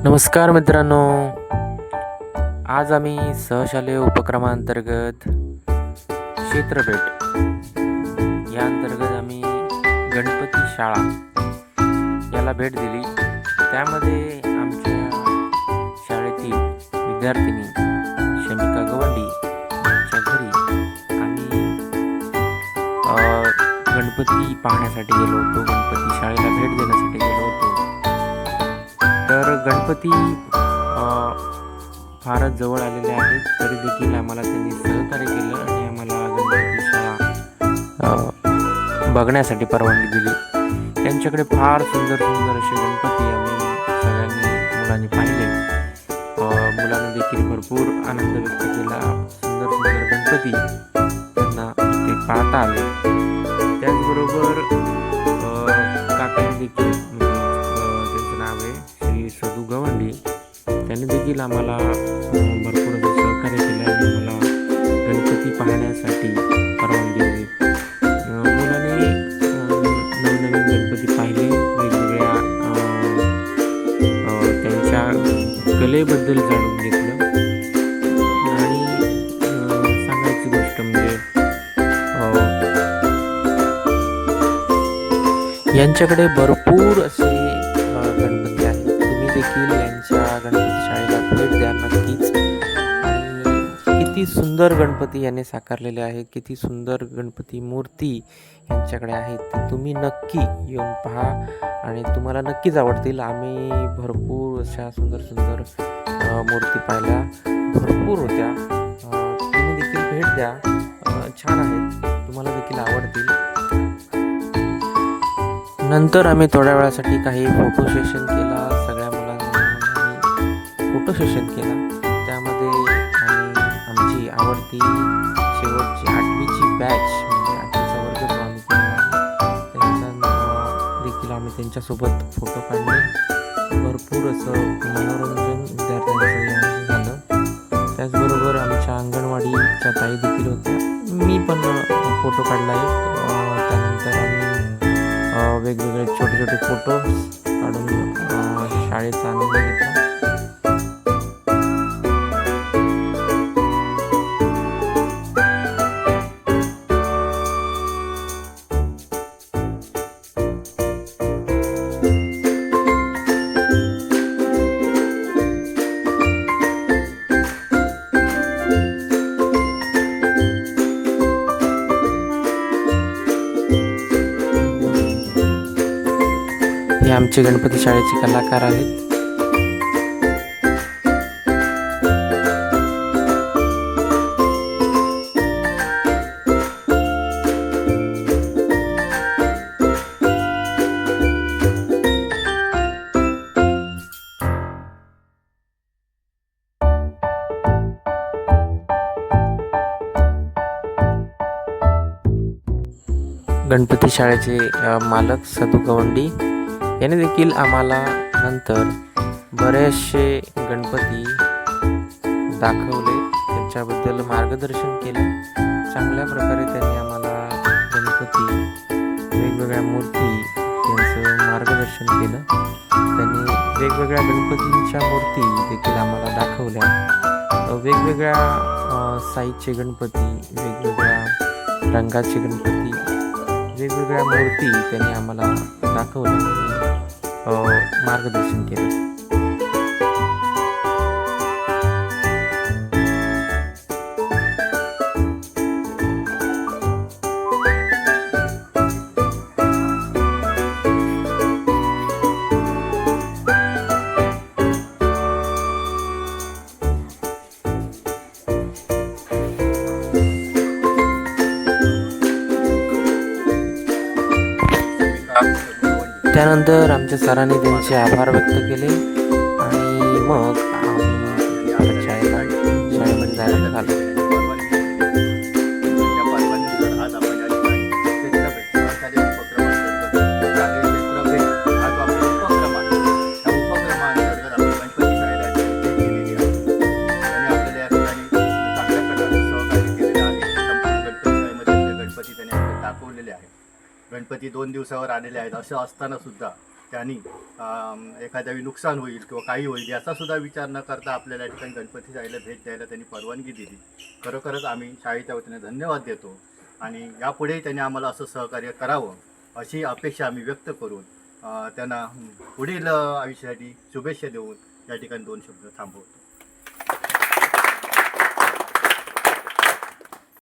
नमस्कार मित्रांनो, आज आम्ही सहशालेय उपक्रमांतर्गत क्षेत्रभेट या अंतर्गत आम्ही गणपती शाळा याला भेट दिली. त्यामध्ये आमच्या शाळेतील विद्यार्थिनी शमिका गवंडी यांच्या घरी आम्ही गणपती पाहण्यासाठी गेलो होतो. गणपती शाळेला भेट देण्यासाठी गेलो होतो. तर गणपती फारच जवळ आलेले आहेत, तरी देखील आम्हाला त्यांनी सहकार्य केलं आणि आम्हाला गणपती शाळा बघण्यासाठी परवानगी दिली. त्यांच्याकडे फार सुंदर सुंदर असे गणपती आम्ही सगळ्यांनी मुलांनी पाहिले. मुलांनी देखील भरपूर आनंद व्यक्त केला. सुंदर सुंदर गणपती त्यांना इथे पाहता आले. त्याचबरोबर काकांनी देखील, त्यांचं नाव आहे श्री सदू गवंडी, त्यांनी देखील आम्हाला भरपूर असं सहकार्य केलं आणि आम्हाला गणपती पाहण्यासाठी परवानगी दिली. मुलांनी नवनवीन गणपती पाहिले, वेगवेगळ्या त्यांच्या कलेबद्दल जाणून घेतलं. आणि सांगायची गोष्ट म्हणजे यांच्याकडे भरपूर असे गणपती आहेत. तुम्ही देखील यांच्या गणपती शाळेला भेट द्या नक्कीच. आणि किती सुंदर गणपती याने साकारलेले आहेत, किती सुंदर गणपती मूर्ती यांच्याकडे आहेत, ते तुम्ही नक्की येऊन पहा आणि तुम्हाला नक्कीच आवडतील. आम्ही भरपूर अशा सुंदर सुंदर मूर्ती पाहिल्या, भरपूर होत्या. तुम्ही देखील भेट द्या, छान आहेत, तुम्हाला देखील आवडतील. नंतर आम्ही थोड्या वेळासाठी काही फोटो सेशन केला. सगळ्या मुलांनी फोटो सेशन केला. त्यामध्ये आम्ही आमची आवडती शेवटची 8वीची बॅच म्हणजे 8वीचा वर्ग जो आम्ही केला त्यांचा देखील आम्ही त्यांच्यासोबत फोटो काढले. भरपूर असं मनोरंजन विद्यार्थ्यांचं झालं. त्याचबरोबर आमच्या अंगणवाडीच्या ताई देखील होत्या. मी पण फोटो काढला आहे. त्यानंतर आम्ही वेगवेगळे छोटे छोटे फोटो काढून शाळेचा आनंद घेतला. हे आमचे गणपती शाळेचे कलाकार आहेत. गणपती शाळेचे मालक सदू गवंडी याने देखील आम्हाला नंतर बरेचसे गणपती दाखवले, त्यांच्याबद्दल मार्गदर्शन केले. चांगल्या प्रकारे त्यांनी आम्हाला गणपती, वेगवेगळ्या मूर्ती यांचं मार्गदर्शन केलं. त्यांनी वेगवेगळ्या गणपतींच्या मूर्ती देखील आम्हाला दाखवल्या. वेगवेगळ्या साईजचे गणपती, वेगवेगळ्या रंगाचे गणपती, वेगवेगळ्या मूर्ती त्यांनी आम्हाला दाखवल्या आणि मार्गदर्शन केलं. त्यानंतर आमच्या सरांनी त्यांचे आभार व्यक्त केले आणि मग आम्ही शाळेमध्ये जायला निघालो. गणपती 2 दिवसावर आलेले आहेत. असं असताना सुद्धा त्यांनी एखाद्या वेळी नुकसान होईल किंवा काही होईल याचासुद्धा विचार न करता आपल्याला या ठिकाणी गणपती शाळेला भेट द्यायला त्यांनी परवानगी दिली. खरोखरच आम्ही शाळेच्या वतीने धन्यवाद देतो आणि यापुढेही त्यांनी आम्हाला असं सहकार्य करावं अशी अपेक्षा आम्ही व्यक्त करून त्यांना पुढील आयुष्यासाठी शुभेच्छा देऊन या ठिकाणी 2 शब्द थांबवतो.